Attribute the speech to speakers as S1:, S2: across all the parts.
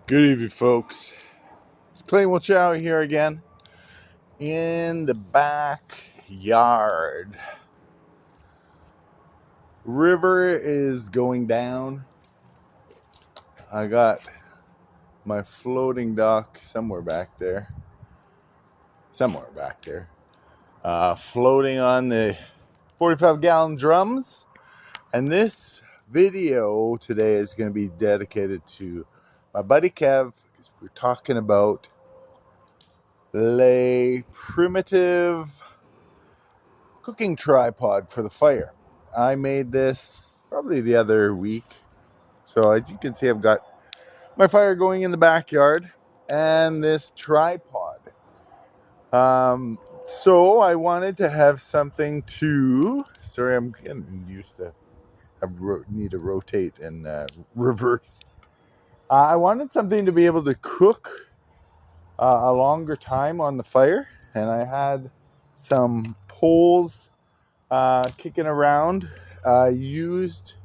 S1: Good evening, folks. It's Clay Chow here again in the backyard. River is going down. I got my floating dock somewhere back there. Floating on the 45-gallon drums. And this video today is going to be dedicated to my buddy Kev, because we're talking about a primitive cooking tripod for the fire. I made this probably the other week. So as you can see, I've got my fire going in the backyard and this tripod. So I wanted to have something to, sorry, I'm getting used to, need to rotate and reverse. I wanted something to be able to cook a longer time on the fire. And I had some poles kicking around. I used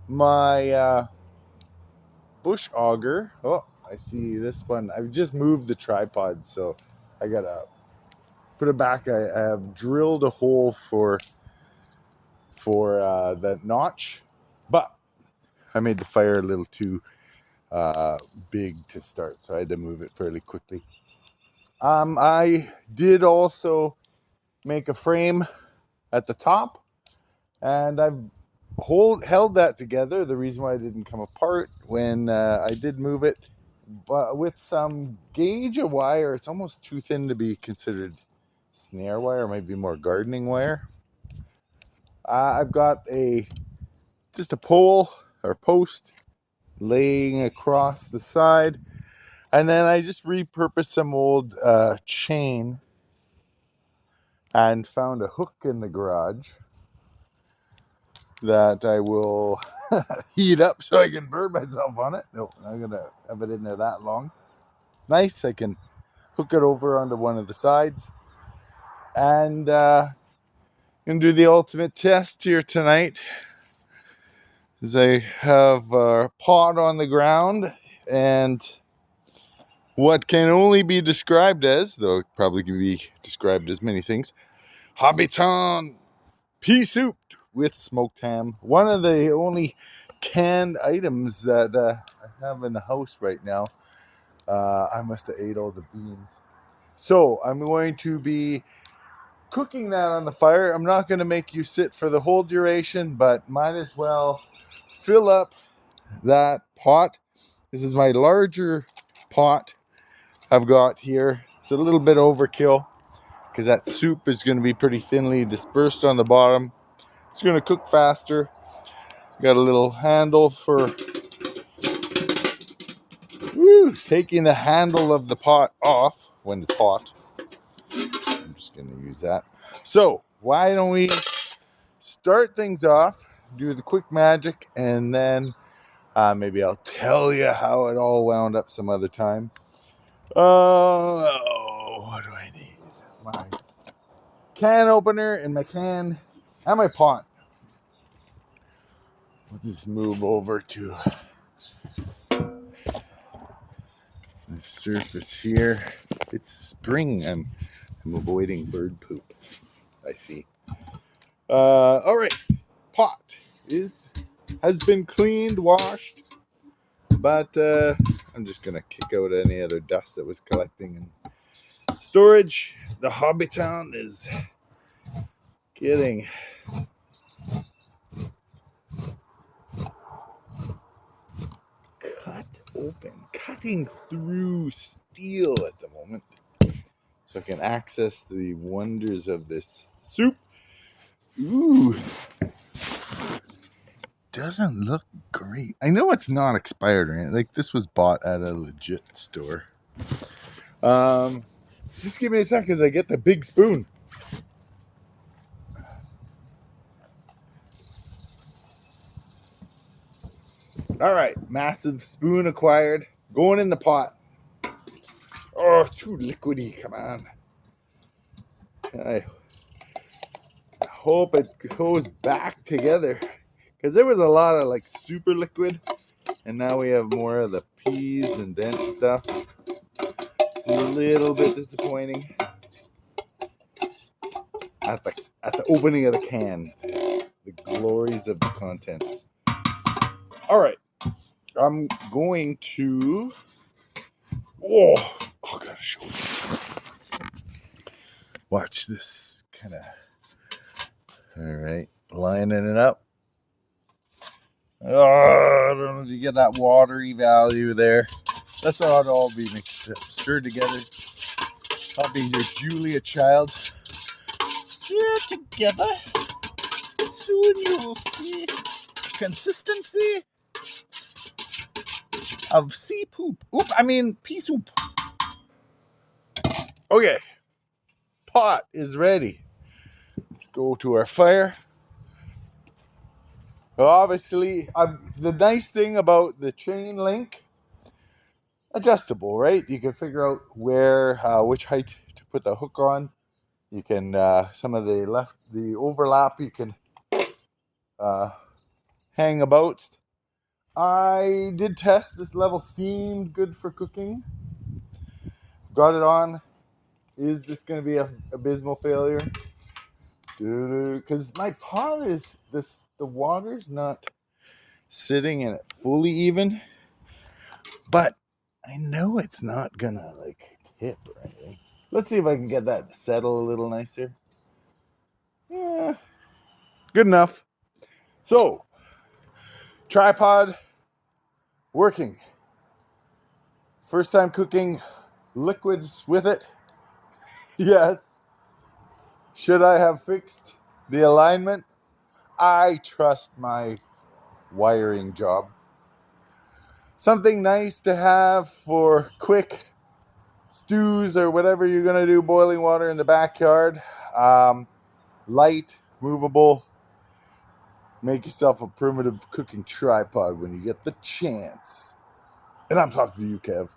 S1: my bush auger. Oh, I see this one. I've just moved the tripod, so I gotta put it back. I have drilled a hole for the notch, but I made the fire a little too big to start, so I had to move it fairly quickly. I did also make a frame at the top, and I've held that together. The reason why it didn't come apart when I did move it, but with some gauge of wire, it's almost too thin to be considered snare wire, maybe more gardening wire. I've got just a pole or post laying across the side, and then I just repurposed some old chain and found a hook in the garage that I will heat up so I can burn myself on it. No, I'm going to have it in there that long. It's nice. I can hook it over onto one of the sides. And going to do the ultimate test here tonight. As I have a pot on the ground and what can only be described as, though it probably can be described as many things, Habitant pea soup with smoked ham. One of the only canned items that I have in the house right now. I must have ate all the beans. So I'm going to be cooking that on the fire. I'm not going to make you sit for the whole duration, but might as well fill up that pot. This is my larger pot I've got here. It's a little bit overkill because that soup is going to be pretty thinly dispersed on the bottom. It's going to cook faster. Got a little handle for taking the handle of the pot off when it's hot. I'm just going to use that. So why don't we start things off, do the quick magic, and then maybe I'll tell you how it all wound up some other time. What do I need? My can opener and my can and my pot. We'll just move over to the surface here. It's spring. I'm avoiding bird poop. I see. All right. Pot has been cleaned, washed, but I'm just gonna kick out any other dust that was collecting in storage. The Habitant is getting cut open, cutting through steel at the moment, so I can access the wonders of this soup. Ooh, doesn't look great. I know it's not expired or anything. Like, this was bought at a legit store. Just give me a sec as I get the big spoon. All right, massive spoon acquired. Going in the pot. Oh, too liquidy. Come on. I hope it goes back together, because there was a lot of like super liquid, and now we have more of the peas and dent stuff. A little bit disappointing at the opening of the can. The glories of the contents. All right, I'm going to. Oh, gotta show you. Watch this kind of. All right, lining it up. Oh, I don't know if you get that watery value there. That's how it all be mixed up, stirred together. I'll be your Julia child. Stir together. Soon you will see consistency of sea poop. Pea soup. Okay, pot is ready. Let's go to our fire. Obviously, the nice thing about the chain link, adjustable, right? You can figure out which height to put the hook on. You can, some of the overlap, you can hang about. I did test. This level seemed good for cooking. Got it on. Is this going to be an abysmal failure? Because my pot is the water's not sitting in it fully even, but I know it's not gonna tip or anything. Let's see if I can get that to settle a little nicer. Yeah, good enough. So, tripod working. First time cooking liquids with it. Yes. Should I have fixed the alignment? I trust my wiring job. Something nice to have for quick stews or whatever you're going to do, boiling water in the backyard. Light, movable. Make yourself a primitive cooking tripod when you get the chance. And I'm talking to you, Kev.